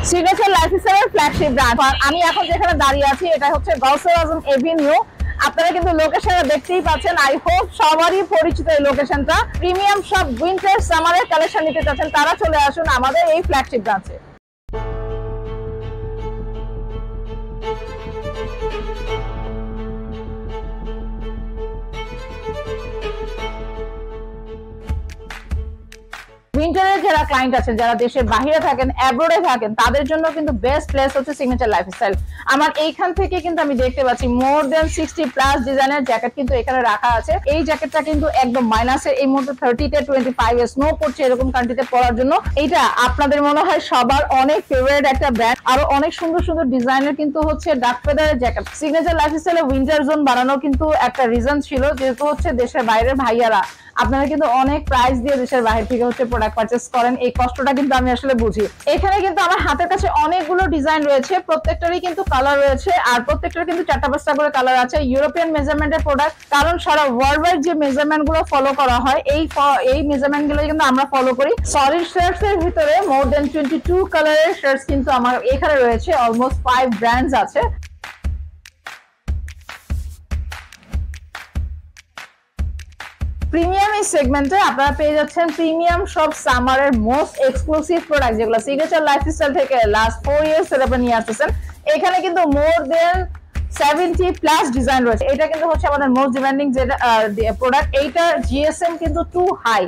Signature লাইফস্টাইলের flagship brand. আমি এখন যেখানে দাঁড়িয়ে আছি এটা হচ্ছে গাউসুল আজম এভিনিউ। আপনারা কিন্তু লোকেশনটা দেখতেই পাচ্ছেন। আই হোপ সবারই পরিচিত এই লোকেশনটা। প্রিমিয়াম সব উইন্টার সামারের কালেকশন নিতে চাচ্ছেন তারা চলে আসুন আমাদের এই ফ্ল্যাগশিপ ব্রাঞ্চে। উইন্টারের যারা ক্লায়েন্ট আছেন, যারা দেশের বাইরে থাকেন, অ্যাব্রোডে থাকেন, তাদের জন্য কিন্তু বেস্ট প্লেস হচ্ছে সিগনেচার লাইফস্টাইল। আমার এইখান থেকে কিন্তু আমি দেখতে পাচ্ছি মোর দেন 60+ ডিজাইনের জ্যাকেট কিন্তু এখানে রাখা আছে। এই জ্যাকেটটা কিন্তু একদম মাইনাসের, এই মুহূর্তে 30-25 স্নো পড়ছে এরকম কান্ট্রিতে পরার জন্য। এইটা আপনাদের মনে হয় সবার অনেক ফেভারিট একটা ব্র্যান্ড। আরো অনেক সুন্দর সুন্দর ডিজাইনের কিন্তু হচ্ছে ডার্ক ফেদারের জ্যাকেট। সিগনেচার লাইফস্টাইলে উইন্টার জোন বানানো কিন্তু একটা রিজন ছিল, যেহেতু হচ্ছে দেশের বাইরের ভাইয়ারা আপনারা কিন্তু অনেক প্রাইস দিয়ে দেশের বাইরে থেকে হচ্ছে প্রোডাক্ট পারচেজ করেন। এই কষ্টটা কিন্তু আমি আসলে বুঝি। এখানে কিন্তু আমার হাতের কাছে অনেকগুলো ডিজাইন রয়েছে, প্রত্যেকটারই কিন্তু কালার রয়েছে, আর প্রত্যেকটার কিন্তু 4টা-5টা করে কালার আছে। ইউরোপিয়ান মেজারমেন্টের প্রোডাক্ট, কারণ সারা ওয়ার্ল্ড ওয়াইড যে মেজারমেন্ট গুলো ফলো করা হয় এই মেজারমেন্ট গুলো কিন্তু আমরা ফলো করি। সলিড শার্টস এর ভিতরে মোর দেন 22 কালারের শার্টস কিন্তু আমার এখানে রয়েছে। অলমোস্ট 5 ব্র্যান্ডস আছে। প্রিমিয়াম এই সেগমেন্টে আপনারা পেয়ে যাচ্ছেন প্রিমিয়াম সব সামারের মোস্ট এক্সক্লুসিভ প্রোডাক্ট, যেগুলো সিগনেচার লাইফস্টাইল থেকে লাস্ট 4 ইয়ার্স ধরে নিয়ে আসতেছেন। এখানে কিন্তু মোর দেন 70+ ডিজাইন রয়েছে। এটা কিন্তু হচ্ছে আমাদের মোস্ট ডিমান্ডিং যে প্রোডাক্ট। এইটার জিএসএম কিন্তু টু হাই।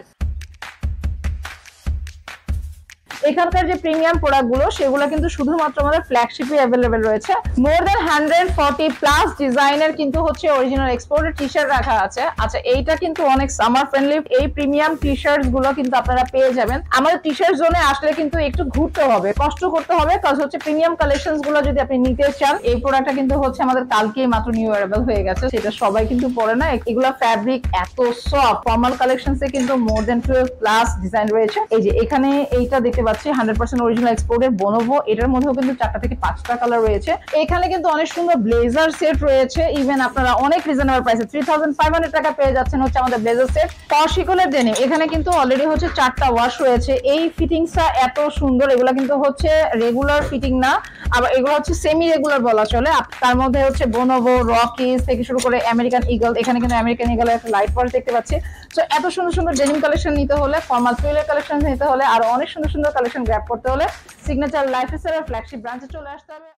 এখানকার যে প্রিমিয়াম প্রোডাক্ট গুলো সেগুলো কিন্তু শুধুমাত্র আমাদের ফ্ল্যাগশিপে অ্যাভেলেবেল রয়েছে। মোর দেন 140+ ডিজাইনের কিন্তু হচ্ছে অরিজিনাল এক্সপোর্টেড টি শার্ট রাখা আছে। আচ্ছা, এইটা কিন্তু অনেক সামার ফ্রেন্ডলি। এই প্রিমিয়াম টি শার্টস গুলো কিন্তু আপনারা পেয়ে যাবেন। আমাদের টি শার্ট জোনে আসলে কিন্তু একটু ঘুরতে হবে, কষ্ট করতে হবে, কাজ হচ্ছে প্রিমিয়াম কালেকশনস গুলো যদি আপনি নিতে চান। এই প্রোডাক্টটা কিন্তু হচ্ছে আমাদের কালকেই মাত্র নিউ অ্যারাইভাল হয়ে গেছে, সেটা সবাই কিন্তু পরে না। এগুলো ফ্যাব্রিক এত সফট। ফর্মাল কালেকশনসে কিন্তু মোর দেন 12+ ডিজাইন রয়েছে। এই যে এখানে এইটা দেখতে 100% অরিজিনাল এক্সপোর্টের বোনোভো। এটার মধ্যেও কিন্তু 4টা থেকে 5টা কালার রয়েছে। এখানে কিন্তু অনেক সুন্দর ব্লেজার সেট রয়েছে। ইভেন আপনারা অনেক রিজনেবল প্রাইসে 3500 টাকা পেয়ে যাচ্ছেন হচ্ছে আমাদের ব্লেজার সেট। পশিকলের ডেনিম এখানে কিন্তু অলরেডি হচ্ছে 4টা ওয়াশ রয়েছে। এই ফিটিংসটা এত সুন্দর। এগুলো কিন্তু হচ্ছে রেগুলার ফিটিং না, আবার এগুলো হচ্ছে সেমি রেগুলার বলা চলে। তার মধ্যে হচ্ছে বোনোভো, রকিজ থেকে শুরু করে আমেরিকান ইগল। এখানে কিন্তু আমেরিকান ইগলের একটা লাইট ওয়াশ দেখতে পাচ্ছি। সো এত সুন্দর সুন্দর ডেনিম কালেকশন নিতে হলে, ফর্মাল টুইলের কালেকশন নিতে হলে, আর অনেক সুন্দর সুন্দর কালেকশন গ্র্যাব করতে হলে সিগনেচার লাইফস্টাইলের ফ্ল্যাগশিপ ব্রাঞ্চে চলে আসতে হবে।